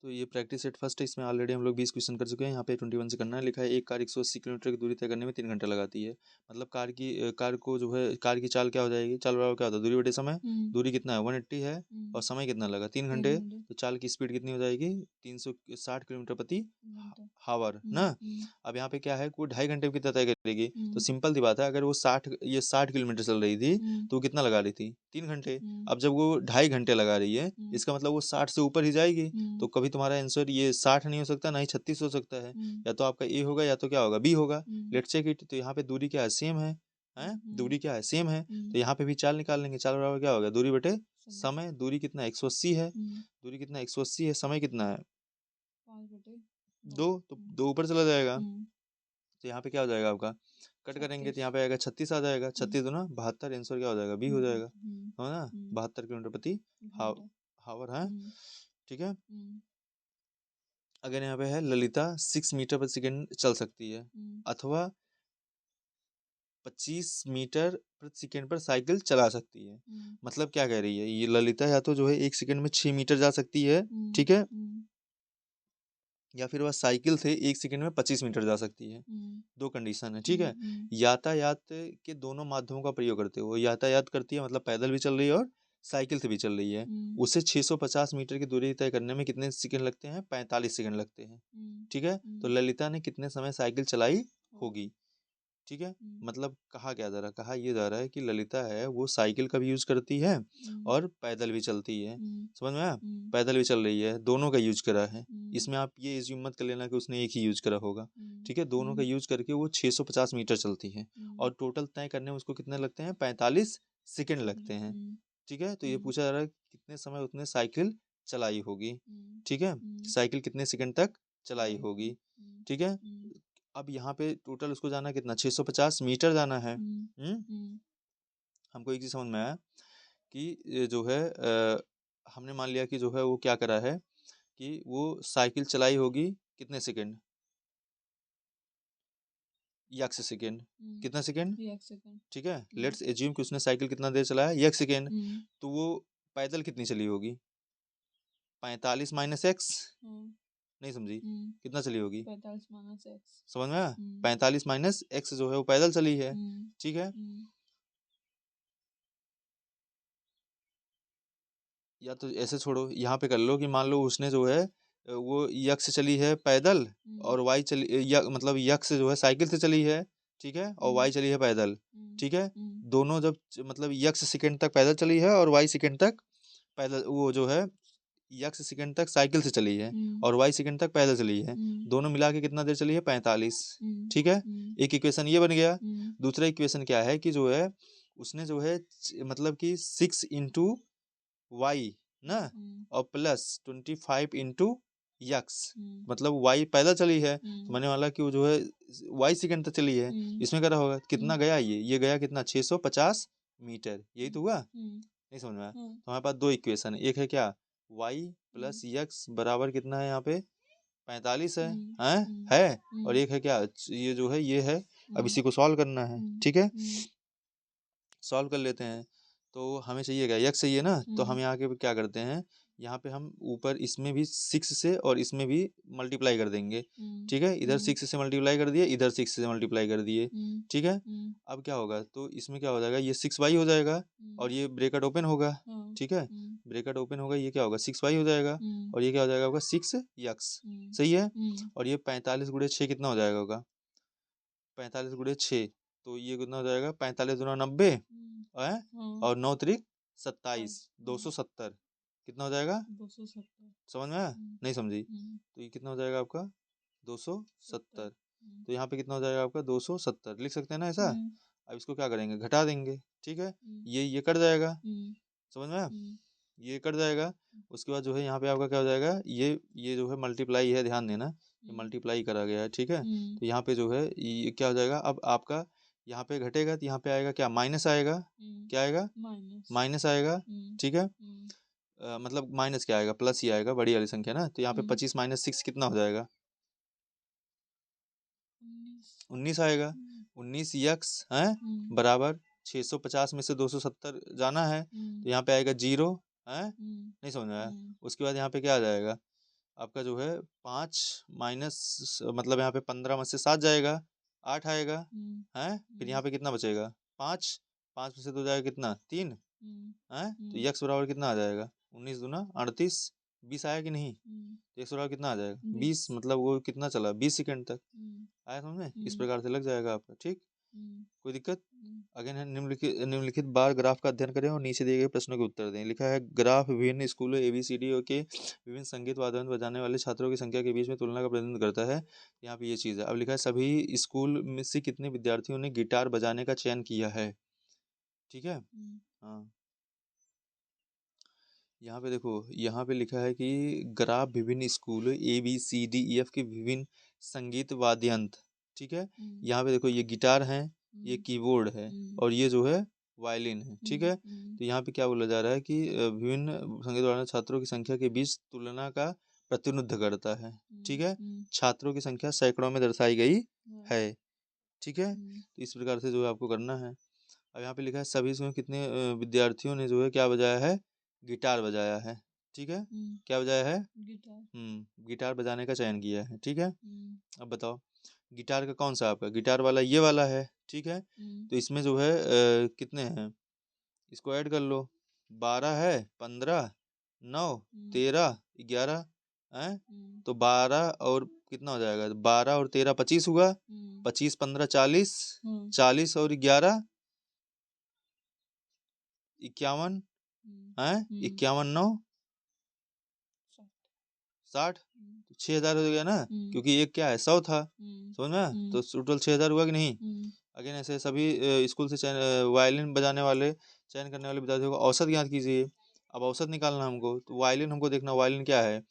तो ये practice set first है, इसमें ऑलरेडी हम लोग 20 क्वेश्चन कर चुके हैं। यहाँ पे 21 से करना है। लिखा है एक कार 180 किलोमीटर की दूरी तय करने में 3 घंटे लगाती है। मतलब कार को जो है कार की चाल क्या हो जाएगी, चाल बराबर क्या होता है दूरी बटे समय। दूरी कितना है 180 है और समय कितना लगा 3 घंटे, तो चाल की स्पीड कितनी हो जाएगी 360 किलोमीटर प्रति हावर ना। अब यहाँ पे क्या है वो 2.5 घंटे में कितना तय करेगी, तो सिंपल सी बात है, अगर वो 60 किलोमीटर चल रही थी तो वो कितना लगा रही थी 3 घंटे। अब जब वो 2.5 घंटे लगा रही है, इसका मतलब वो 60 से ऊपर ही जाएगी। तो कभी तुम्हारा आंसर ये 60 नहीं हो सकता, ना ही 36 हो सकता है। या तो आपका ए होगा या तो क्या होगा बी होगा। Let's check it. तो यहाँ पे दूरी क्या है सेम है, दूरी क्या है सेम है। तो यहाँ पे भी चाल निकाल लेंगे। चाल बराबर क्या होगा दूरी बटे समय। दूरी कितना 180 है, दूरी कितना 180 है, समय कितना है 2, तो 2 ऊपर चला जाएगा। तो यहाँ पे क्या हो जाएगा आपका, कट करेंगे तो यहाँ पे आएगा 36 आ जाएगा। 36 दूना 72, आंसर क्या हो जाएगा बी हो जाएगा, है ना। 72 किलोमीटर प्रति हावर है, ठीक है। अगर यहाँ पे है ललिता 6 मीटर प्रति सेकंड चल सकती है अथवा 25 मीटर प्रति सेकंड पर साइकिल चला सकती है। मतलब क्या कह रही है ये ललिता, या तो जो है 1 सेकंड में 6 मीटर जा सकती है, ठीक है, या फिर वह साइकिल से 1 सेकंड में 25 मीटर जा सकती है। दो कंडीशन है, ठीक है। यातायात के दोनों माध्यमों का प्रयोग करते हुए यातायात करती है, मतलब पैदल भी चल रही है और साइकिल से भी चल रही है। उसे 650 मीटर की दूरी तय करने में कितने सेकंड लगते हैं 45 सेकंड लगते हैं, ठीक है। तो ललिता ने कितने समय साइकिल चलाई होगी, ठीक है। मतलब कहा क्या जा रहा है, कहा ये जा रहा है कि ललिता है वो साइकिल का भी यूज करती है और पैदल भी चलती है। समझ में आया, पैदल भी चल रही है, दोनों का यूज करा है। इसमें आप ये एज्यूम मत कर लेना कि उसने एक ही यूज करा होगा, ठीक है। दोनों का यूज करके वो 650 मीटर चलती है और टोटल तय करने में उसको कितने लगते हैं 45 सेकंड लगते हैं, ठीक है। तो ये पूछा जा रहा है कितने समय उसने साइकिल चलाई होगी, ठीक है, साइकिल कितने सेकंड तक चलाई होगी, ठीक है। अब यहाँ पे टोटल उसको जाना कितना 650 मीटर जाना है। हमको एक चीज समझ में आया कि ये जो है हमने मान लिया कि जो है वो क्या करा है कि वो साइकिल चलाई होगी कितने सेकंड, एक सेकंड, कितना सेकंड, ठीक है। लेट्स एज्यूम कि उसने साइकिल कितना देर चलाया 1 सेकंड, तो वो पैदल कितनी चली होगी 45 माइनस एक्स, नहीं समझी, कितना चली होगी 45 माइनस एक्स, समझ में आया। 45 माइनस एक्स जो है वो पैदल चली है, ठीक है। या तो ऐसे छोड़ो, यहाँ पे कर लो कि मान लो उसने जो है वो यक्स से चली है पैदल और वाई चली मतलब यक्स से जो है साइकिल से चली है, ठीक है, और वाई चली है पैदल, ठीक है। दोनों जब मतलब यक्स सेकंड तक पैदल चली है और वाई सेकंड तक पैदल वो जो है यक्स सेकंड तक साइकिल से चली है और वाई सेकंड तक पैदल चली है। दोनों मिला के कितना देर चली है 45, ठीक है। एक इक्वेशन ये बन गया। दूसरा इक्वेशन क्या है कि जो है उसने जो है मतलब कि 6 इंटू वाई ना और प्लस 25 इंटू यक्स, मतलब वाई पैदल चली है तो मैंने वाला कि वो जो है वाई सेकंड तक चली है। इसमें क्या होगा कितना गया ये गया कितना 650 मीटर, यही तो हुआ, नहीं समझ में आया। तो हमारे पास दो इक्वेशन है, एक है क्या वाई प्लस यक्स बराबर कितना है यहाँ पे 45 है और एक है क्या ये जो है ये है। अब इसी को सॉल्व करना है, ठीक है, सॉल्व कर लेते हैं। तो हमें चाहिए क्या यक्स चाहिए ना, तो हम यहाँ के क्या करते हैं यहाँ पे हम ऊपर इसमें भी 6 से और इसमें भी मल्टीप्लाई कर देंगे, ठीक है। इधर 6 से मल्टीप्लाई कर दिए, इधर 6 से मल्टीप्लाई कर दिए, ठीक है। अब क्या होगा तो इसमें क्या हो जाएगा ये 6y हो जाएगा और ये ब्रैकेट ओपन होगा, ठीक है, ब्रैकेट ओपन होगा, ये क्या होगा 6y हो जाएगा और ये क्या हो जाएगा होगा 6x, सही है। और ये 45 गुणे 6 कितना हो जाएगा होगा 45 गुणे 6, तो ये कितना हो जाएगा 45 गुना 90 और 9 त्रिक 27, 270 कितना हो जाएगा 270, समझ में आया, नहीं समझी। तो ये कितना हो जाएगा आपका 270, तो यहाँ पे कितना हो जाएगा आपका 270 लिख सकते हैं ना ऐसा। अब इसको क्या करेंगे घटा देंगे, ठीक है, ये कट जाएगा, समझ में आया, ये कट जाएगा। उसके बाद जो है यहाँ पे आपका क्या हो जाएगा ये जो है मल्टीप्लाई है, ध्यान देना ये मल्टीप्लाई करा गया है, ठीक है। तो यहाँ पे जो है ये क्या हो जाएगा अब आपका यहाँ पे घटेगा तो यहाँ पे आएगा क्या माइनस आएगा, क्या आएगा माइनस आएगा, ठीक है। मतलब माइनस क्या आएगा प्लस ही आएगा बड़ी वाली संख्या ना। तो यहाँ पे 25 माइनस 6 कितना हो जाएगा 19 आएगा। 19 यक्स है बराबर 650 में से 270 जाना है तो यहाँ पे आएगा 0 है, नहीं समझ में आया। उसके बाद यहाँ पे क्या आ जाएगा आपका जो है 5 माइनस मतलब यहाँ पे 15 में से 7 जाएगा, 8 आएगा है। फिर यहाँ पे कितना बचेगा 5, 5 में से 2 जाएगा कितना 3 है। तो यक्स बराबर कितना आ जाएगा 19 दूना 38, 20 आया कि नहीं। तो यक्स बराबर कितना आ जाएगा 20, मतलब वो कितना चला 20 सेकंड तक आया समझ में। इस प्रकार से लग जाएगा आपका, ठीक। कोई दिक्कत। अगेन है निम्नलिखित बार ग्राफ का अध्ययन करें और नीचे दिए गए प्रश्नों के उत्तर दें। लिखा है ग्राफ विभिन्न स्कूलों ABCD के विभिन्न संगीत वाद्य बजाने वाले छात्रों की संख्या के बीच में तुलना का प्रतिनिधित्व करता है। यहाँ पे ये चीज़ है। अब लिखा है सभी स्कूल में से कितने विद्यार्थियों ने गिटार बजाने का चयन किया है, ठीक है। हाँ, यहाँ पे देखो, यहाँ पे लिखा है कि ग्राफ विभिन्न स्कूलों ABCDEF के विभिन्न संगीत वाद्य यंत्र, ठीक है। यहाँ पे देखो ये गिटार है, ये कीबोर्ड है और ये जो है वायलिन है, ठीक है। तो यहाँ पे क्या बोला जा रहा है कि विभिन्न संगीत वाले छात्रों की संख्या के बीच तुलना का प्रतिनिधित्व करता है, ठीक है। छात्रों की संख्या सैकड़ों में दर्शाई गई है, ठीक है। तो इस प्रकार से जो है आपको करना है। अब यहाँ पे लिखा है सभी इसमें कितने विद्यार्थियों ने जो है क्या बजाया है, गिटार बजाया है, ठीक है। क्या बजाया है, गिटार बजाने का चयन किया है, ठीक है। अब बताओ गिटार का कौन सा आपका गिटार वाला ये वाला है, ठीक है। तो इसमें जो है कितने हैं, इसको ऐड कर लो। 12 है, 15, 9, 13, 11 है। तो 12 और कितना हो जाएगा, 12 और 13 25 हुआ, 25 15 40, 40 और 11 51 है, 51 9 60, 6,000 हो गया ना, क्योंकि एक क्या है 100 था, समझ में। तो टोटल 6,000 हुआ कि नहीं। अगेन ऐसे सभी स्कूल से वायलिन बजाने वाले चयन करने वाले विद्यार्थियों को औसत ज्ञात कीजिए। अब औसत निकालना हमको, तो वायलिन हमको देखना, वायलिन क्या है,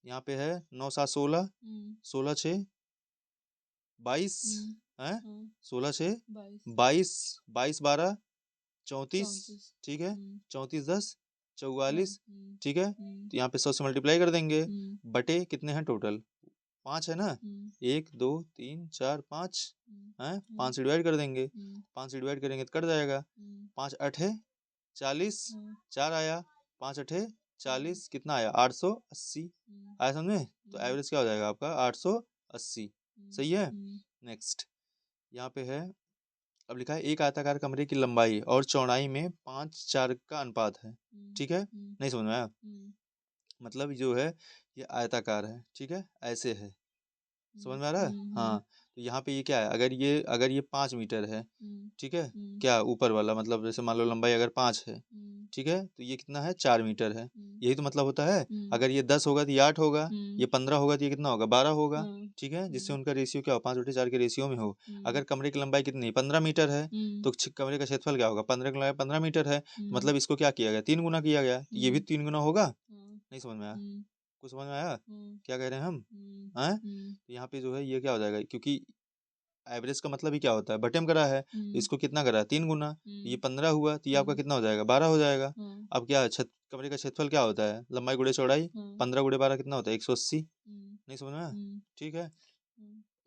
यहाँ पे है 9 7 16, 16 6 22 है, 16 6 22, 22 12 34, ठीक है, 34 10 44, ठीक है। तो यहाँ पे 100 से मल्टीप्लाई कर देंगे, बटे कितने हैं टोटल 5 है ना, 1 2 3 4 5 है, 5 से डिवाइड कर देंगे, 5 से डिवाइड करेंगे तो कट जाएगा, 5 8 40, 4 आया, 5 8 40, कितना आया 880 आया समझे। तो एवरेज क्या हो जाएगा आपका 880, सही है। नेक्स्ट यहाँ पे है, अब लिखा है एक आयताकार कमरे की लंबाई और चौड़ाई में 5:4 का अनुपात है, ठीक है। नहीं समझ में आया, मतलब जो है ये आयताकार है, ठीक है, ऐसे है, समझ में आ रहा है। हाँ, तो यहाँ पे ये क्या है, अगर ये 5 मीटर है, ठीक है, क्या ऊपर वाला मतलब जैसे मान लो लंबाई अगर 5 है, ठीक है, तो ये कितना है 4 मीटर है, यही तो मतलब होता है। अगर ये 10 होगा तो ये 8 होगा, ये 15 होगा तो ये कितना होगा 12 होगा, ठीक है, जिससे उनका रेशियो क्या हो 5/4 के रेशियो में हो। अगर कमरे की लंबाई कितनी 15 मीटर है, तो कमरे का क्षेत्रफल क्या होगा 15 की लंबाई 15 मीटर है, मतलब इसको क्या किया गया 3 गुना किया गया, ये भी 3 गुना होगा। नहीं समझ में आया, कुछ समझ में आया क्या कह रहे हैं हम हैं। तो यहाँ पे जो है ये क्या हो जाएगा, क्योंकि एवरेज का मतलब ही क्या होता है बटे में करा है, तो इसको कितना करा है 3 गुना, तो ये 15 हुआ, तो ये आपका कितना हो जाएगा 12 हो जाएगा। अब क्या कमरे का क्षेत्रफल क्या होता है लंबाई गुणे चौड़ाई, 15 गुणे 12 कितना होता है 180। नहीं समझ में, ठीक है।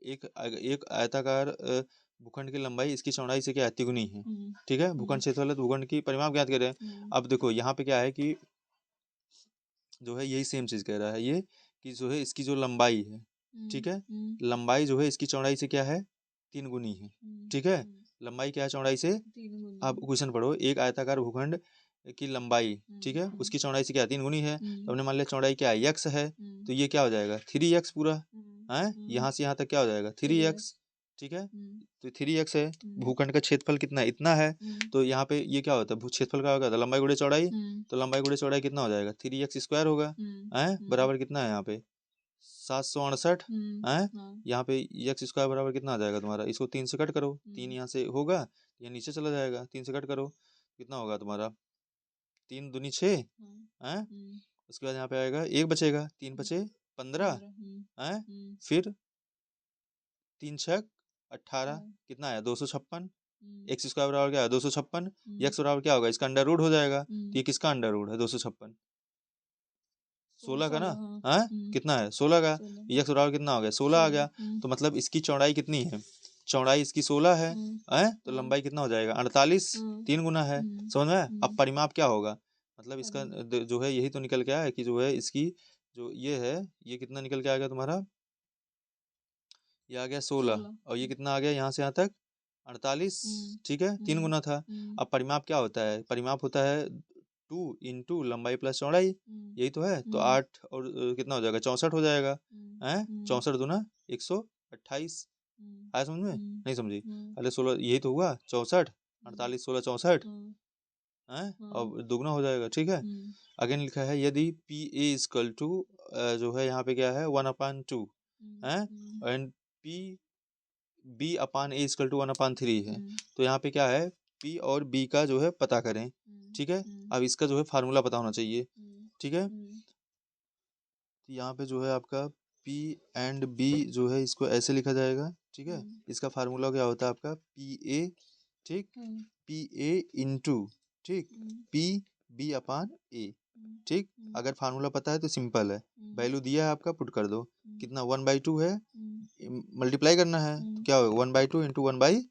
एक आयताकार भूखंड की लंबाई इसकी चौड़ाई से क्या है तिगुनी है, ठीक है। भूखंड क्षेत्रफल है तो भूखंड की परिमाप ज्ञात करें। अब देखो यहाँ पे क्या है कि जो है यही सेम चीज कह रहा है ये, कि जो है इसकी जो लंबाई है, ठीक है, लंबाई जो है इसकी चौड़ाई से क्या है 3 गुनी है, ठीक है। लंबाई क्या है चौड़ाई से, अब क्वेश्चन पढ़ो, एक आयताकार भूखंड की लंबाई, ठीक है, उसकी चौड़ाई से क्या 3 गुनी है, तो हमने मान लिया चौड़ाई क्या है x है, तो ये क्या हो जाएगा 3x पूरा है, यहाँ से यहाँ तक क्या हो जाएगा 3x, ठीक है। तो 3x है, भूखंड का क्षेत्रफल कितना है इतना है, तो यहाँ पे ये क्या होता है क्षेत्रफल का होगा लंबाई गुणे चौड़ाई, तो लंबाई गुणे चौड़ाई कितना हो जाएगा 3x स्क्वायर होगा है, बराबर कितना है यहाँ पे 768 है। यहाँ पे x स्क्वायर बराबर कितना आ जाएगा तुम्हारा, इसको 3 से कट करो, 3 यहाँ से होगा, ये नीचे चला जाएगा, 3 से कट करो कितना होगा तुम्हारा 3 दूनी 6 है। उसके बाद यहाँ पे आएगा 1 बचेगा, 3 बचे 15 है, फिर 3 6 18, कितना आया 256, x स्क्वायर बराबर क्या है 256, x बराबर क्या होगा इसका अंडर रूट हो जाएगा, तो ये किसका अंडर रूट है 256 16 का ना, हाँ कितना है 16 का, x बराबर कितना हो गया 16 आ गया, तो मतलब इसकी चौड़ाई कितनी है, चौड़ाई इसकी 16 है, तो लंबाई कितना हो जाएगा 48, 3 गुना है, समझ में। अब परिमाप क्या होगा, मतलब इसका जो है यही तो निकल के आया है कि जो है इसकी जो ये है ये कितना निकल के आ गया तुम्हारा, ये आ गया 16 और ये कितना आ गया यहाँ से यहाँ तक 48। ठीक है, 3 गुना था। अब परिमाप क्या होता है, परिमाप होता है 2 इंटू लंबाई प्लस चौड़ाई, यही तो है। तो 8 और कितना हो जाएगा 64 हो जाएगा है, 64 दूना 128। आया समझ में, नहीं समझी, अरे 16 यही तो हुआ 64, 48 16 64 है, और दुगना हो जाएगा। ठीक है, अगेन लिखा है यदि पी ए इजकल टू जो है यहाँ पे क्या है 1/2 है, and P B upon A is equal to 1/3 है, तो यहाँ पे क्या है पी और बी का जो है पता करें। ठीक है, अब इसका जो है फार्मूला पता होना चाहिए। ठीक है, तो यहाँ पे जो है आपका पी एंड बी जो है इसको ऐसे लिखा जाएगा। ठीक है, इसका फार्मूला क्या होता है आपका पी ए, ठीक, पी ए इंटू, ठीक, पी बी अपान ए। ठीक, अगर फार्मूला पता है तो सिंपल है, वैल्यू दिया है आपका पुट कर दो, कितना 1/2 है, मल्टीप्लाई करना है तो क्या होगा 1/2 इंटू 1/3,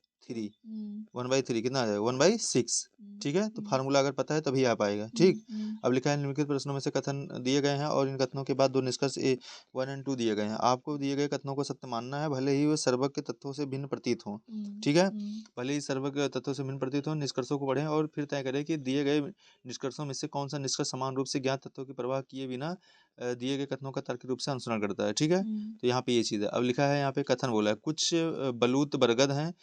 1/3 कितना आ जाएगा 1/6। ठीक है, तो फार्मूला अगर पता है तभी आ पाएगा। ठीक, अब लिखा है निम्नलिखित प्रश्नों में से कथन दिए गए हैं और इन कथनों के बाद दो निष्कर्ष ए 1 और 2 दिए गए हैं। आपको दिए गए कथनों को सत्य मानना है, भले ही वे सर्वज्ञ के तत्वों से भिन्न प्रतीत हों। ठीक है, भले ही सर्वज्ञ के तत्वों से भिन्न प्रतीत हों, निष्कर्षों को पढ़ें और फिर तय करें कि दिए गए निष्कर्षों में से कौन सा निष्कर्ष समान रूप से ज्ञात तत्वों की परवाह किए बिना दिए गए कथनों का तार्किक रूप से अनुसरण करता है। ठीक है, तो यहाँ पे ये चीज़ है। अब लिखा है यहाँ पे कथन बोला है कुछ बलूत बरगद हैं,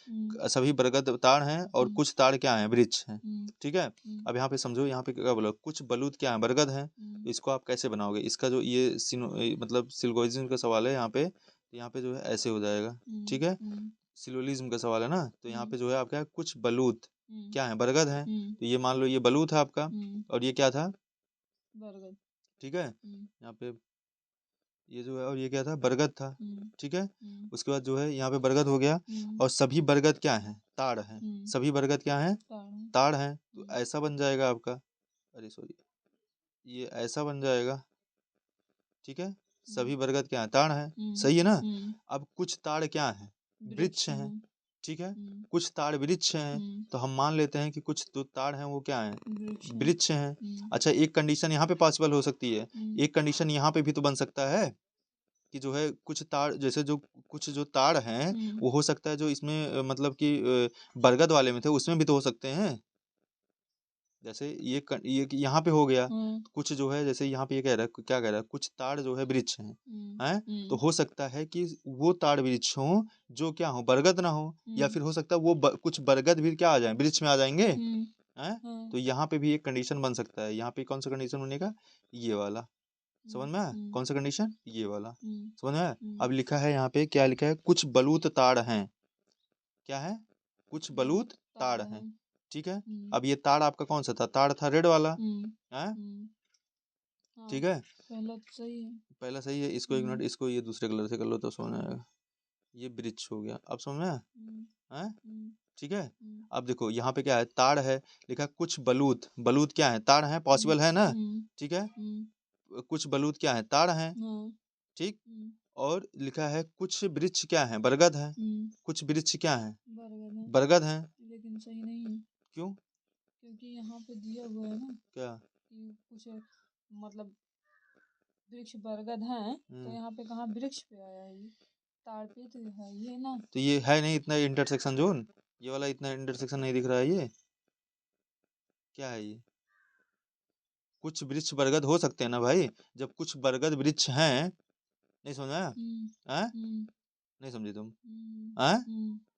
सभी बरगद ताड़ हैं और कुछ ताड़ क्या है वृक्ष हैं। ठीक है, अब यहाँ पे समझो, यहाँ पे क्या बोला कुछ बलूत क्या है बरगद हैं, तो इसको आप कैसे बनाओगे, इसका जो ये मतलब सिलोगिज्म का सवाल है यहाँ पे, तो यहाँ पे जो है ऐसे हो जाएगा। ठीक है, सिलोगिज्म का सवाल है ना, तो यहाँ पे जो है आपका कुछ बलूत क्या है बरगद है, तो ये मान लो ये बलूत है आपका और ये क्या था बरगद। ठीक है, यहाँ पे ये जो है और ये क्या था बरगद था। ठीक है, उसके बाद जो है यहाँ पे बरगद हो गया और सभी बरगद क्या है ताड़ है, सभी बरगद क्या है ताड़ है, तो ऐसा बन जाएगा आपका, अरे सॉरी ये ऐसा बन जाएगा। ठीक है, सभी बरगद क्या है ताड़ है, सही है ना। अब कुछ ताड़ क्या है वृक्ष हैं। ठीक है, कुछ ताड़ वृक्ष हैं, तो हम मान लेते हैं कि कुछ जो ताड़ हैं वो क्या है वृक्ष हैं। अच्छा, एक कंडीशन यहाँ पे पॉसिबल हो सकती है, एक कंडीशन यहाँ पे भी तो बन सकता है कि जो है कुछ ताड़ जैसे जो कुछ जो ताड़ हैं वो हो सकता है जो इसमें मतलब कि बरगद वाले में थे उसमें भी तो हो सकते हैं। जैसे ये ये यहाँ पे हो गया, कुछ जो है जैसे यहाँ पे ये कह रहा है क्या कह रहा है कुछ ताड़ जो है वृक्ष हैं, तो हो सकता है कि वो ताड़ वृक्ष हो जो क्या हो बरगद ना हो, या फिर हो सकता है वो कुछ बरगद भी क्या आ जाए वृक्ष में आ जाएंगे हैं। तो यहाँ पे भी एक कंडीशन बन सकता है, यहाँ पे कौन सा कंडीशन बनेगा ये वाला, समझ में आया कौन सा कंडीशन ये वाला, समझ में आया। अब लिखा है यहाँ पे क्या लिखा है कुछ बलूत ताड़ हैं, क्या है कुछ बलूत ताड़ हैं। ठीक है, अब ये ताड़ आपका कौन सा था, ताड़ था रेड वाला है। ठीक है, पहला सही है, पहला सही है, इसको एक मिनट इसको ये दूसरे कलर से कर लो तो समझ आएगा, ये वृक्ष हो गया, अब समझ में आया। ठीक है, अब देखो यहाँ पे क्या है ताड़ है, लिखा कुछ बलूत, बलूत क्या है ताड़ है, पॉसिबल है ना। ठीक है, कुछ बलूत क्या है ताड़ है। ठीक, और लिखा है कुछ वृक्ष क्या है बरगद है, कुछ वृक्ष क्या है बरगद है, लेकिन सही नहीं है। क्यों, क्योंकि यहाँ पे दिया हुआ है ना क्या कि कुछ मतलब वृक्ष बरगद हैं, तो यहाँ पे कहाँ वृक्ष पे आया है, ये ताड़ पे तो है ये ना, तो ये है नहीं इतना इंटरसेक्शन जोन, ये वाला इतना इंटरसेक्शन नहीं दिख रहा है, ये क्या है ये कुछ वृक्ष बरगद हो सकते हैं ना भाई, जब कुछ बरगद वृक्ष हैं, नहीं समझ आया नहीं समझे तुम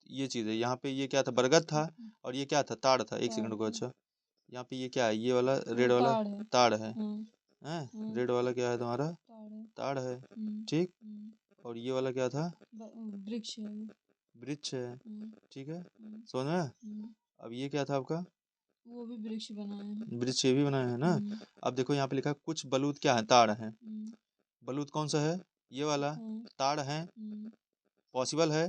ये चीज है। यहाँ पे ये क्या था बरगद था और ये क्या था ताड़ था, एक सेकंड को, अच्छा यहाँ पे ये क्या है ये वाला रेड वाला ताड़ है, रेड वाला क्या है तुम्हारा ताड़ है। ठीक, और ये वाला क्या था वृक्ष है, वृक्ष है। ठीक है, समझ में। अब ये क्या था आपका वो भी वृक्ष बनाया है, वृक्ष ये भी बनाया है ना। अब देखो यहाँ पे लिखा कुछ बलूत क्या है ताड़ है, बलूत कौन सा है ये वाला ताड़ है, पॉसिबल है।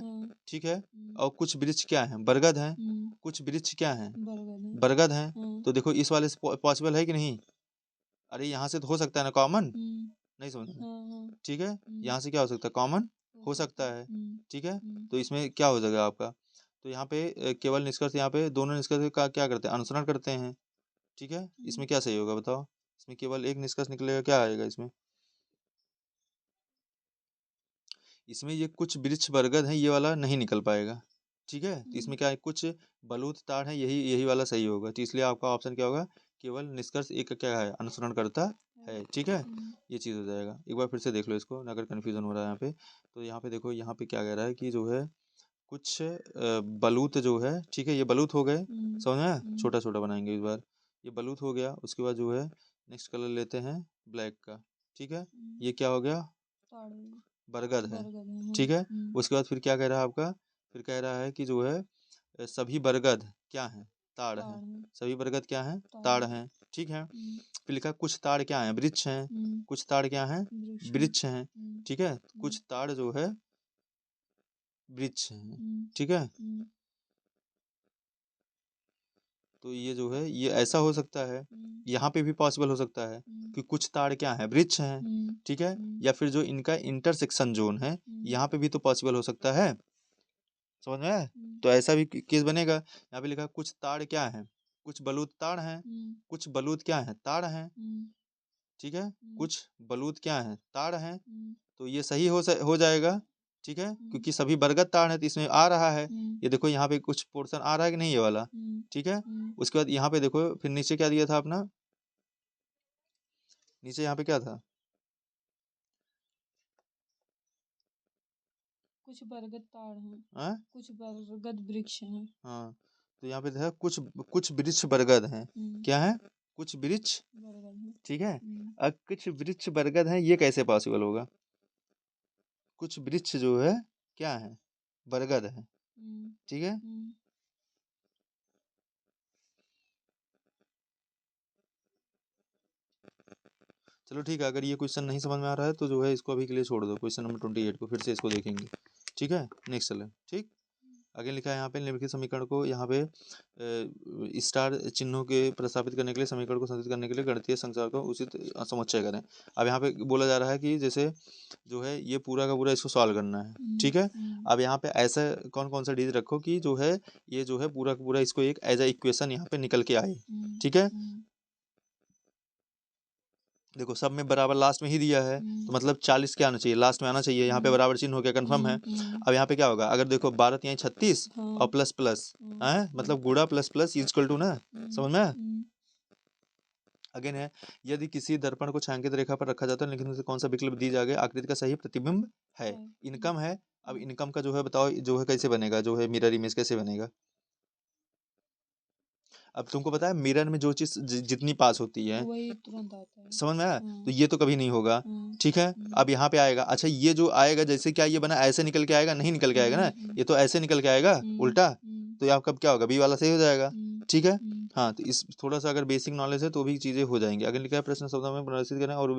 ठीक है, और कुछ वृक्ष क्या है बरगद है, कुछ वृक्ष क्या है बरगद है, तो देखो इस वाले से पॉसिबल है कि नहीं, अरे यहाँ से तो हो सकता है ना कॉमन, नहीं समझ। ठीक है, यहाँ से क्या हो सकता है कॉमन हो सकता है। ठीक है, तो इसमें क्या हो जाएगा आपका, तो यहाँ पे केवल निष्कर्ष, यहाँ पे दोनों निष्कर्ष का क्या करते हैं अनुसरण करते हैं। ठीक है, इसमें क्या सही होगा बताओ, इसमें केवल एक निष्कर्ष निकलेगा, क्या आएगा इसमें इसमें ये कुछ वृक्ष बरगद है, ये वाला नहीं निकल पाएगा, ठीक है। तो इसमें क्या है, कुछ बलूत ताड़ है, यही वाला सही होगा। तो इसलिए आपका ऑप्शन क्या होगा, केवल निष्कर्ष एक क्या है, अनुसरण करता है, ठीक है। ये चीज़ हो जाएगा। एक बार फिर से देख लो इसको, अगर कन्फ्यूजन हो रहा है यहाँ पे। तो यहाँ पे देखो, यहाँ पे क्या कह रहा है कि जो है कुछ बलूत जो है, ठीक है, ये बलूत हो गए, समझ में, छोटा छोटा बनाएंगे इस बार। ये बलूत हो गया, उसके बाद जो है नेक्स्ट कलर लेते हैं ब्लैक का, ठीक है। ये क्या हो गया, बरगद है, ठीक है। उसके बाद फिर क्या कह रहा है आपका, फिर कह रहा है कि जो है सभी बरगद क्या हैं, ताड़ हैं। सभी बरगद क्या हैं, ताड़ हैं, ठीक है। फिर लिखा कुछ ताड़ क्या हैं, वृक्ष हैं। कुछ ताड़ क्या हैं, वृक्ष हैं, ठीक है। कुछ ताड़ जो है वृक्ष हैं, ठीक है। तो ये जो है, ये ऐसा हो सकता है, यहाँ पे भी पॉसिबल हो सकता है कि कुछ ताड़ क्या है, वृक्ष हैं, ठीक है। या फिर जो इनका इंटरसेक्शन जोन है, यहाँ पे भी तो पॉसिबल हो सकता है, समझ में आया? तो ऐसा भी केस बनेगा। यहाँ पे लिखा कुछ ताड़ क्या है, कुछ बलूत ताड़ हैं। कुछ बलूत क्या है, ताड़ हैं, ठीक है। कुछ बलूत क्या है, ताड़ हैं। तो ये सही हो जाएगा, ठीक है, क्योंकि सभी बरगद ताड़ है, तो इसमें आ रहा है। ये देखो यहाँ पे कुछ पोर्शन आ रहा है कि नहीं, ये वाला, ठीक है। उसके बाद यहाँ पे देखो, फिर नीचे क्या दिया था अपना, नीचे यहाँ पे क्या था, कुछ बरगद ताड़ हैं, कुछ बरगद वृक्ष हैं। हाँ, तो यहाँ पे था कुछ वृक्ष बरगद हैं, क्या है, कुछ वृक्ष बरगद हैं, ठीक है। अब कुछ वृक्ष बरगद हैं, ये कैसे पॉसिबल होगा, कुछ वृक्ष जो है क्या है, बरगद है, ठीक है। चलो ठीक है, अगर ये क्वेश्चन नहीं समझ में आ रहा है तो जो है इसको अभी के लिए छोड़ दो, क्वेश्चन नंबर 28 को फिर से इसको देखेंगे, ठीक है। नेक्स्ट चलें, ठीक। आगे लिखा है यहाँ पे, निम्नलिखित समीकरण को यहाँ पे स्टार चिन्हों के प्रस्तावित करने के लिए समीकरण को संतुलित करने के लिए गणितीय संचार को उचित समुच्चय करें। अब यहाँ पे बोला जा रहा है कि जैसे जो है ये पूरा का पूरा इसको सॉल्व करना है, ठीक है। अब यहाँ पे ऐसा कौन कौन सा डिजिट रखो कि जो है ये जो है पूरा का पूरा इसको एक एज ए इक्वेशन यहाँ पे निकल के आए, ठीक है। देखो सब में बराबर लास्ट में ही दिया है, तो मतलब 40 क्या आना चाहिए, लास्ट में आना चाहिए। यहाँ पे बराबर चिन्ह हो गया, कंफर्म है। अब यहाँ पे क्या होगा, अगर देखो 12 यहाँ 36 और प्लस प्लस है, मतलब गुणा प्लस प्लस इक्वल टू ना, समझ में। अगेन है, यदि किसी दर्पण को छायांकित रेखा पर रखा जाता है, लेकिन उसे कौन सा विकल्प दी जाएगी, आकृति का सही प्रतिबिंब है। इनकम है, अब इनकम का जो है बताओ, जो है कैसे बनेगा, जो है मिरर इमेज कैसे बनेगा। अब तुमको पता है मिरर में जो चीज जितनी पास होती है वही तुरंत आता है, समझ में आया। तो ये तो कभी नहीं होगा, ठीक है। अब यहाँ पे आएगा, अच्छा ये जो आएगा, जैसे क्या ये बना ऐसे निकल के आएगा, नहीं निकल के आएगा ना, ये तो ऐसे निकल के आएगा उल्टा, तो ये आपका क्या होगा, बी वाला सही हो जाएगा, ठीक है। हाँ, तो इस थोड़ा सा अगर बेसिक नॉलेज है तो भी चीजें हो जाएंगी। अगर लिखा है प्रश्न शब्दों में प्रदर्शित करें और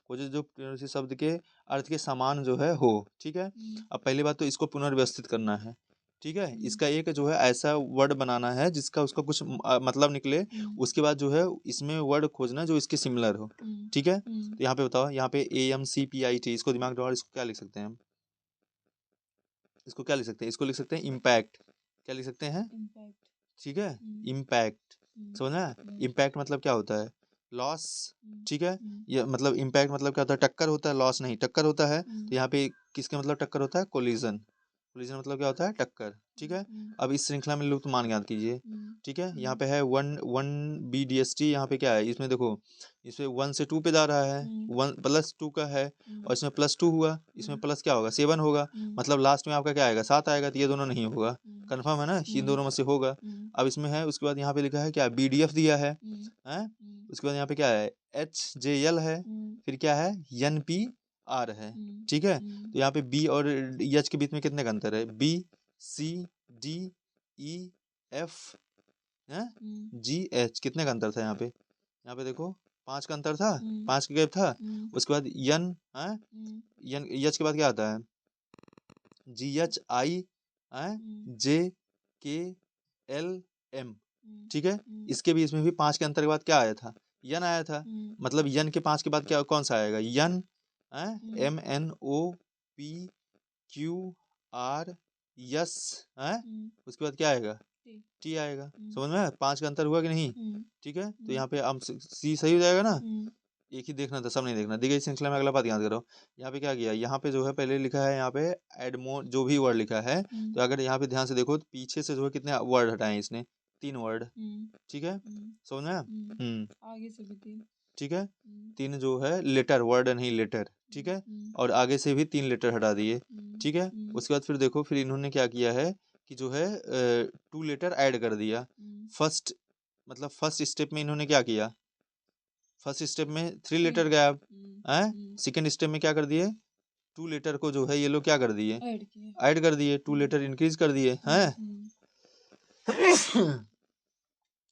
खोजें जो प्रदर्शित शब्द के अर्थ के समान जो है हो, ठीक है। अब पहली बात तो इसको पुनर्व्यवस्थित करना है, ठीक है। इसका एक जो है ऐसा वर्ड बनाना है जिसका उसका कुछ मतलब निकले, उसके बाद जो है इसमें वर्ड खोजना जो इसके सिमिलर हो, ठीक है। तो यहाँ पे बताओ, यहाँ पे AMCPIT, इसको दिमाग दौड़, इसको क्या लिख सकते हैं हम, इसको क्या लिख सकते हैं, इसको लिख सकते हैं इम्पैक्ट, क्या लिख सकते हैं, ठीक है, इम्पैक्ट, समझना। इम्पैक्ट मतलब क्या होता है, लॉस, ठीक है। ये मतलब इम्पैक्ट मतलब क्या होता है, टक्कर होता है, लॉस नहीं, टक्कर होता है। तो यहाँ पे किसके मतलब टक्कर होता है, कोलिजन, कोलिजन मतलब क्या होता है, टक्कर, ठीक है। अब इस श्रृंखला में लुप्त मान ज्ञात कीजिए, ठीक है। यहाँ पे है 1 यहाँ पे क्या है, इसमें देखो, इसमें 1 से 2 पे जा रहा है, 1+2 का है, और इसमें +2 हुआ, इसमें प्लस क्या होगा, 7 होगा, मतलब लास्ट में आपका क्या आएगा, 7 आएगा। तो ये दोनों नहीं होगा, कंफर्म है ना, इन दोनों में से होगा। अब इसमें है, उसके बाद यहाँ पे लिखा है क्या, BDF दिया है, उसके बाद यहाँ पे क्या है, HJL है, फिर क्या है, NPR है, ठीक है। तो यहाँ पे B और H के बीच में कितने का अंतर है, BCDEF GH, कितने का अंतर था यहाँ पे देखो 5 का अंतर था, 5 का गैप था। उसके बाद H के बाद क्या आता है, GHIJKLM, ठीक है। इसके बीच में भी 5 के अंतर के बाद क्या आया था, यन आया था, मतलब यन के 5 के बाद क्या कौन सा आएगा, यन, MNOPQRS, उसके बाद क्या आएगा, T आएगा, समझ में 5 का अंतर हुआ कि नहीं, ठीक है। तो यहाँ पे हम C सही हो जाएगा ना। एक ही देखना था, सब नहीं देखना। दी गई श्रृंखला में अगला पद याद करो। यहाँ पे क्या किया, यहाँ पे जो है पहले लिखा है यहाँ पे एड मोर, जो भी वर्ड लिखा है, तो अगर यहाँ पे ध्यान से देखो तो पीछे से जो है कितने वर्ड हटाए इसने, 3 वर्ड, ठीक है, समझ में आया? आगे से भी 3, ठीक है, 3 जो है लेटर, वर्ड नहीं लेटर, ठीक है, और आगे से भी 3 लेटर हटा दिए, ठीक है। उसके बाद फिर देखो, फिर इन्होंने क्या किया है कि जो है 2 लेटर ऐड कर दिया। फर्स्ट मतलब फर्स्ट स्टेप में इन्होंने क्या किया, फर्स्ट स्टेप में 3 लेटर गायब है, सेकंड स्टेप में क्या कर दिए, 2 लेटर को जो है ये लोग क्या कर दिए, ऐड कर दिए, 2 लेटर इंक्रीज कर दिए हैं।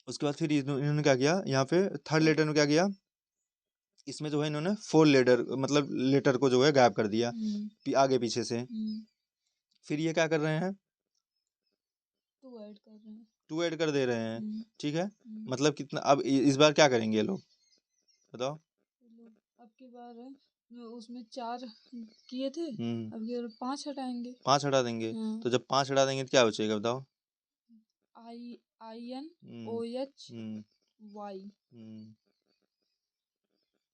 उसके बाद फिर इन्होंने क्या किया, यहाँ पे थर्ड लेटर में क्या किया, इसमें जो है इन्होंने 4 लेटर मतलब लेटर को जो है गायब कर दिया आगे पीछे से। फिर ये क्या कर रहे हैं, 2 ऐड कर दे रहे हैं, ठीक है। मतलब कितना, अब इस बार क्या करेंगे ये लोग बताओ। अब की बार उसमें 4 किए थे, अब की बार 5 हटाएंगे, 5 हटा देंगे। तो जब 5 हटा देंगे तो क्या बचेगा बताओ, INOH Y।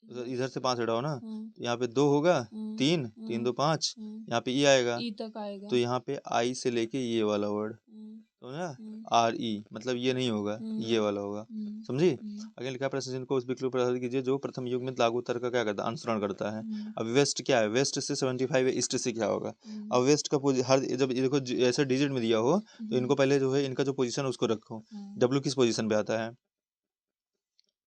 इधर से 5 हटाओ ना, तो यहाँ पे 2 होगा, 3 3 2 5, यहाँ पे ई आएगा, ई तक आएगा, तो यहाँ पे आई से लेके ये वाला वर्ड, समझा, RE, मतलब ये नहीं होगा, ये वाला होगा, समझी। अगले लिखा प्रश्न चिन्ह को उस विकल्प पर प्रस्तुत कीजिए जो प्रथम युग में लागू तर्क का क्या करता है, अनुसरण करता है। अब वेस्ट क्या है, वेस्ट से 75 है, ईस्ट से क्या होगा। अब वेस्ट का हर जब देखो ऐसे डिजिट में दिया हो तो इनको पहले जो है इनका जो पोजीशन है उसको रखो। W किस पोजीशन पे आता है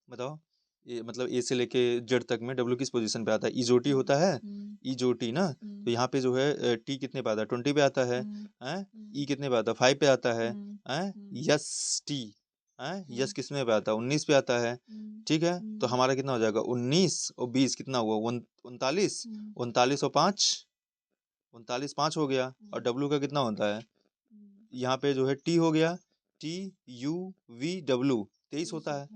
बताओ, ये मतलब ए से लेके जेड तक में W किस पोजीशन पे आता है, इजोटी होता है, इजोटी ना। तो यहाँ पे जो है टी कितने पे आता है, 20 पे आता है, ई कितने पे आता है, 5 पे आता है, यस टी यस किस में पे आता है, 19 पे आता है, ठीक है। तो हमारा कितना हो जाएगा, 19 और 20 कितना हुआ, 39, 39 और 5 39 5 हो गया। और W का कितना होता है, यहाँ पे जो है टी हो गया, TUVW 23 होता है,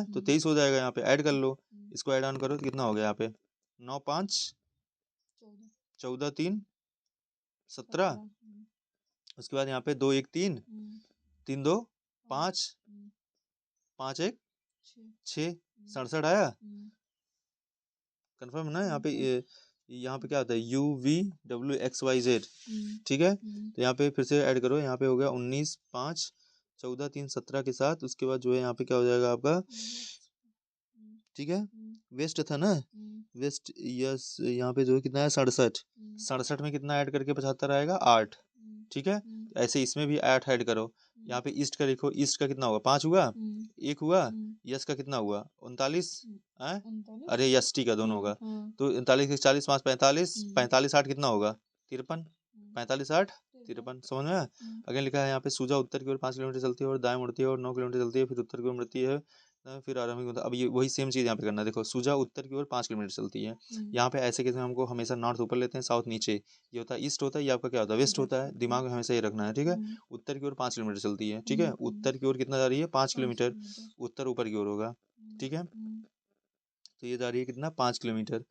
तो 23 हो जाएगा। यहाँ पे ऐड कर लो, इसको ऐड ऑन करो तो कितना हो गया, यहाँ पे 9 5 14 3 17। उसके बाद यहाँ पे 2 1 3 3 2 5 5 1 6 67 आया, कंफर्म ना। यहाँ पे क्या होता है, UVWXYZ, ठीक है। तो यहाँ पे फिर से ऐड करो, यहाँ पे हो गया 19 5 14 3 17 के साथ। उसके बाद जो है यहाँ पे क्या हो जाएगा आपका, ठीक है, वेस्ट था ना, वेस्ट, यस। यहाँ पे जो है कितना है, 67, 67 में कितना ऐड करके 75 आएगा, 8, ठीक है। ऐसे इसमें भी 8 ऐड करो। यहाँ पे ईस्ट का लिखो, ईस्ट का कितना होगा, 5 हुआ, 1 हुआ, यस का कितना हुआ, 39, अरे यस टी का दोनों होगा, तो 39 40 5 45 45 8 कितना होगा, 53, 45 8 53, समझ में। अगले लिखा है यहाँ पे सूजा उत्तर की ओर 5 किलोमीटर चलती है और दाएं मुड़ती है और 9 किलोमीटर चलती है, फिर उत्तर की ओर मुड़ती है, फिर आराम होता है। अब ये वही सेम चीज यहाँ पे करना है। देखो सूजा उत्तर की ओर 5 किलोमीटर चलती है, यहाँ पे ऐसे केस में हमको हमेशा नॉर्थ ऊपर लेते हैं, साउथ नीचे, ये होता है ईस्ट होता है, ये आपका क्या होता है, वेस्ट होता है। दिमाग में हमेशा ये रखना है, ठीक है। उत्तर की ओर 5 किलोमीटर चलती है, ठीक है, उत्तर की ओर कितना जा रही है, 5 किलोमीटर, उत्तर ऊपर की ओर होगा, ठीक है। तो ये जा रही है कितना, 5 किलोमीटर,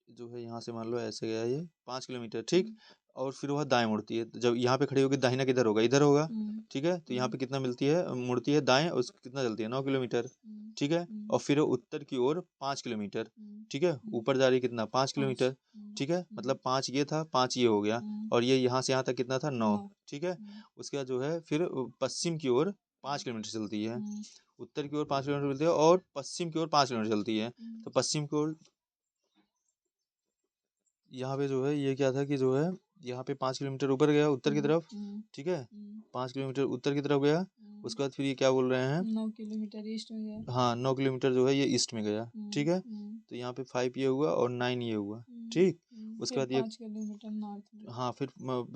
जो है यहाँ से मान लो ऐसे गया ये 5 किलोमीटर, ठीक। और फिर वह दाएं मुड़ती है, जब यहाँ पे खड़ी होगी दाहिना किधर होगा, इधर होगा, ठीक है। तो यहाँ पे कितना मिलती है, मुड़ती है दाएं, और कितना चलती है, 9 किलोमीटर, ठीक है। और फिर उत्तर की ओर 5 किलोमीटर, ठीक है, ऊपर जा रही है कितना, 5 किलोमीटर, ठीक है। मतलब 5 ये था, 5 ये हो गया, और ये यहाँ से यहाँ तक कितना था, 9, ठीक है। उसके बाद जो है फिर पश्चिम की ओर 5 किलोमीटर चलती है, उत्तर की ओर 5 किलोमीटर चलती है और पश्चिम की ओर 5 किलोमीटर चलती है। तो पश्चिम की ओर यहाँ पे जो है ये क्या था कि जो है यहाँ पे 5 किलोमीटर ऊपर गया उत्तर की तरफ, ठीक है, 5 किलोमीटर उत्तर की तरफ गया। उसके बाद फिर ये क्या बोल रहे हैं, 9 किलोमीटर ईस्ट में गया, हाँ 9 किलोमीटर जो है ये ईस्ट में गया, ठीक है। तो यहाँ पे 5 ये हुआ और 9 ये हुआ, ठीक। उसके बाद ये 5 किलोमीटर नॉर्थ में, हाँ फिर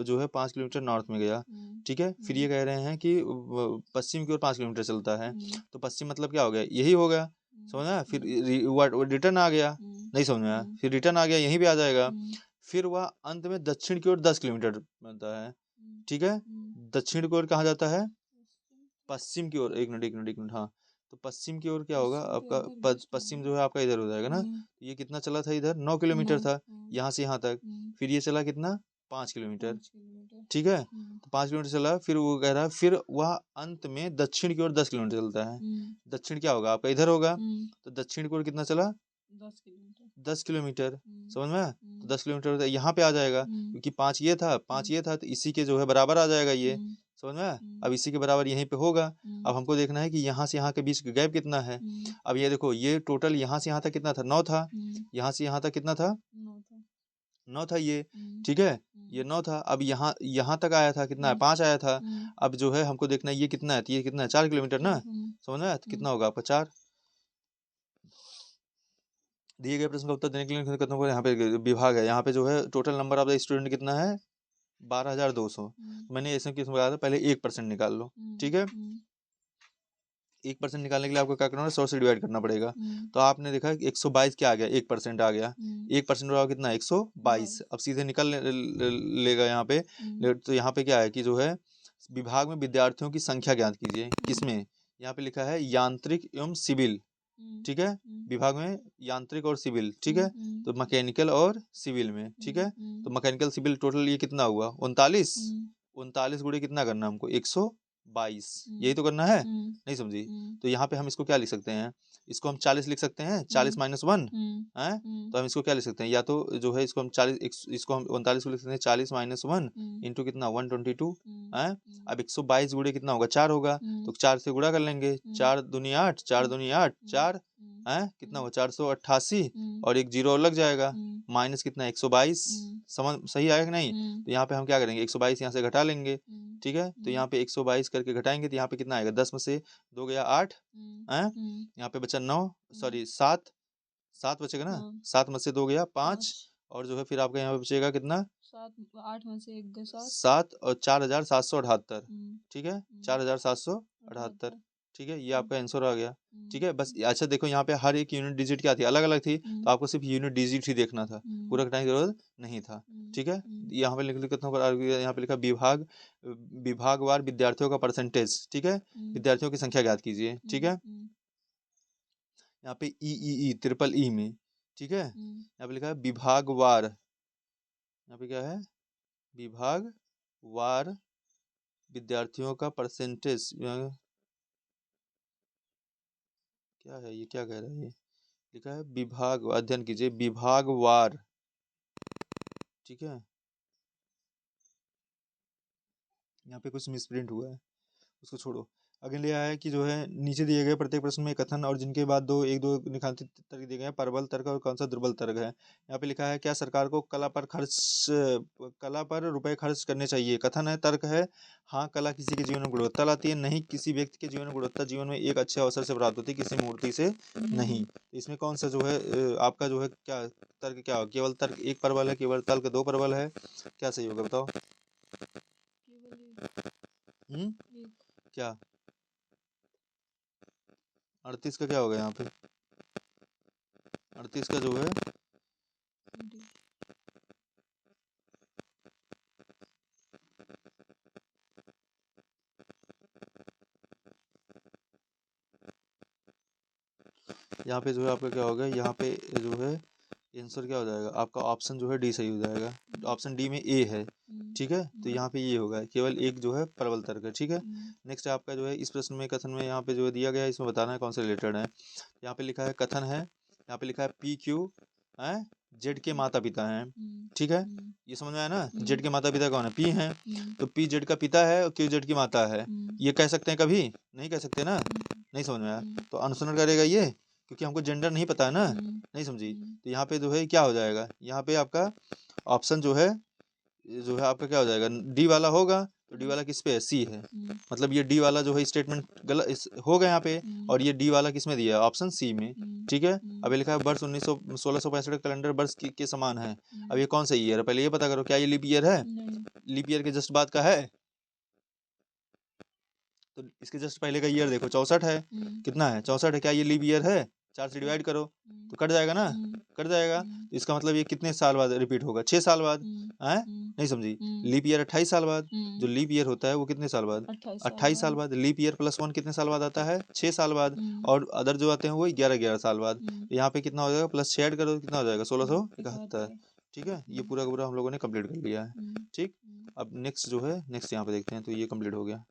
जो है 5 किलोमीटर नॉर्थ में गया, ठीक है। फिर ये कह रहे हैं कि पश्चिम की ओर 5 किलोमीटर चलता है, तो पश्चिम मतलब क्या हो गया, यही हो गया, समझ में। फिर रिटर्न आ गया, नहीं समझ में आया, फिर रिटर्न आ गया, यहीं भी आ जाएगा। फिर वह अंत में दक्षिण की ओर 10 किलोमीटर बनता है, ठीक है। दक्षिण की ओर कहाँ जाता है, पश्चिम की ओर, एक मिनट, हाँ। तो पश्चिम की ओर क्या होगा आपका, पश्चिम जो है आपका इधर हो जाएगा ना। ये कितना चला था, इधर 9 किलोमीटर था यहाँ से यहाँ तक, फिर ये चला कितना, 5 किलोमीटर, ठीक है, तो 5 किलोमीटर चला, फिर वो कह रहा है फिर वह अंत में दक्षिण की ओर 10 किलोमीटर चलता है। दक्षिण क्या होगा आपका, इधर होगा, तो दक्षिण की ओर कितना चला, 10 किलोमीटर। 10 किलोमीटर, समझ में, तो 10 किलोमीटर यहाँ पे आ जाएगा, क्योंकि 5 ये था, 5 ये था, तो इसी के जो है बराबर आ जाएगा ये, समझ में। अब इसी के बराबर यहीं पे होगा। अब हमको देखना है कि यहाँ से यहाँ के बीच का गैप कितना है। अब ये देखो, ये टोटल यहाँ से यहाँ तक कितना था, 9 था, यहाँ से यहाँ तक कितना था, 9 था ये, ठीक है, ये 9 था। अब यहाँ तक आया था, कितना है, 5 आया था। अब जो है हमको देखना है ये कितना है, तो ये कितना है, 4 किलोमीटर ना, समझ में, तो कितना होगा आपका 4। दिए गए प्रश्न का उत्तर देने के लिए खत्म करें। यहाँ पे विभाग है, यहाँ पे जो है total number of the student कितना है, 12,200। मैंने ऐसे किस में बताया था, पहले 1% निकाल लो, ठीक है। 1% निकालने के लिए आपको क्या करना है, 100 से डिवाइड करना पड़ेगा। तो आपने देखा 122 क्या आ गया, 1% आ गया, 1% कितना, 122। अब सीधे निकल लेगा यहाँ पे। तो यहाँ पे क्या है कि जो है विभाग में विद्यार्थियों की संख्या ज्ञात कीजिए, किसमें, यहाँ पे लिखा है यांत्रिक एवं सिविल, ठीक है, विभाग में यांत्रिक और सिविल, ठीक है, तो मैकेनिकल और सिविल में, ठीक है, तो मैकेनिकल सिविल टोटल ये कितना हुआ, 39 गुणे कितना करना हमको, 122, यही तो करना है, नहीं समझी। तो यहाँ पे हम इसको क्या लिख सकते हैं, इसको हम 40 लिख सकते हैं, 40 माइनस 1 है, तो हम इसको क्या लिख सकते हैं, या तो जो है इसको हम 40, इसको हम 39 को लिख सकते हैं 40 माइनस 1 इंटू कितना 122 है। अब 122 गुणे कितना होगा, 4 होगा, तो 4 से गुणा कर लेंगे, 4 दूनी 8, 4 दूनी 8, 4 है, कितना हुआ 488, और एक जीरो और लग जाएगा, माइनस कितना 122, समझ सही आया कि नहीं। तो यहाँ पे हम क्या करेंगे, 122 यहाँ से घटा लेंगे, ठीक है, तो यहाँ पे 122 करके घटाएंगे तो यहाँ पे कितना आएगा, 10 में से 2 गया 8 है, यहाँ पे बचा 9, सॉरी 7 बचेगा ना, 7 में से 2 गया 5, और जो है फिर आपका यहाँ पे बचेगा कितना, 8 में से 1 गया 7 और 4,778, ठीक है, 4,778, ठीक है, ये आपका आंसर आ गया, ठीक है। बस अच्छा देखो, यहाँ पे हर एक यूनिट डिजिट क्या थी, अलग अलग थी, तो आपको सिर्फ यूनिट डिजिट ही देखना था, पूरा घटाने की जरूरत नहीं था, ठीक है। यहाँ पे यहाँ पे लिखा विभागवार विद्यार्थियों का परसेंटेज, ठीक है, विद्यार्थियों की संख्या ज्ञात कीजिए, ठीक है। यहाँ पे ई ट्रिपल ई में, ठीक है, यहाँ पे लिखा है विभागवार, यहाँ पे क्या है, विभागवार विद्यार्थियों का परसेंटेज, क्या है ये, क्या कह रहा है, ये लिखा है विभाग, अध्ययन कीजिए विभागवार, ठीक है। यहाँ पे कुछ मिसप्रिंट हुआ है, उसको छोड़ो। अगले आया है कि जो है नीचे दिए गए प्रत्येक प्रश्न में कथन और जिनके बाद एक दो निखांतित तर्क दिए गए हैं, प्रबल तर्क और कौन सा दुर्बल तर्क है। यहाँ पे लिखा है क्या सरकार को कला पर रुपए खर्च करने चाहिए। कथन है, तर्क है, हाँ कला किसी के जीवन में गुणवत्ता लाती है, नहीं किसी व्यक्ति के जीवन में गुणवत्ता जीवन में एक अच्छे अवसर से प्राप्त होती है, किसी मूर्ति से नहीं। इसमें कौन सा जो है आपका जो है क्या तर्क, क्या केवल तर्क एक प्रबल है, केवल तर्क 2 प्रबल है, क्या सही होगा बताओ। क्या 38 का क्या होगा, यहाँ पे 38 का जो है यहाँ पे जो है आपका क्या होगा, यहाँ पे जो है आंसर क्या हो जाएगा आपका, ऑप्शन जो है डी सही हो जाएगा, ऑप्शन डी में ए है, ठीक है, तो यहाँ पे ये होगा, केवल एक जो है प्रबल तर्क है, ठीक है। नेक्स्ट आपका जो है इस प्रश्न में कथन में यहाँ पे जो है दिया गया है, इसमें बताना है कौन से रिलेटेड है। यहाँ पे लिखा है कथन है, यहाँ पे लिखा है PQ है जेड के माता पिता हैं, ठीक है, ये समझ में आया ना, जेड के माता पिता कौन है, P हैं, तो P जेड का पिता है और Q जेड की माता है, ये कह सकते हैं कभी नहीं कह सकते ना, नहीं समझ में आया तो अनुसरण करेगा ये, क्योंकि हमको जेंडर नहीं पता है ना, नहीं समझी। तो यहाँ पे जो है क्या हो जाएगा, यहाँ पे आपका ऑप्शन जो है आपका क्या हो जाएगा, डी वाला होगा, तो डी वाला किस पे है, सी है, मतलब ये डी वाला जो है स्टेटमेंट गलत होगा यहाँ पे, और ये डी वाला किस में दिया है, ऑप्शन सी में, ठीक है। अब ये लिखा है वर्ष 1665 कैलेंडर वर्ष के समान है। अब ये कौन सा ईयर है, पहले ये पता करो, क्या ये लीप ईयर है, लीप ईयर के जस्ट बाद का है, तो इसके जस्ट पहले का ईयर देखो 64 है, कितना है 64 है, क्या ये लीप ईयर है, 4 से डिवाइड करो तो कट जाएगा ना, कट जाएगा, तो इसका मतलब ये कितने साल बाद रिपीट होगा, 6 साल बाद है, नहीं समझी। लीप ईयर 28 साल बाद, जो लीप ईयर होता है वो कितने साल बाद, 28 साल बाद, लीप ईयर प्लस 1 कितने साल बाद आता है, 6 साल बाद, और अदर जो आते हैं वो 11 साल बाद। यहाँ पे कितना हो जाएगा, प्लस 6 ऐड करो कितना हो जाएगा 1671, ठीक है, ये पूरा का पूरा हम लोगों ने कंप्लीट कर लिया है। ठीक, अब नेक्स्ट जो है नेक्स्ट यहाँ पे देखते हैं, तो ये कंप्लीट हो गया।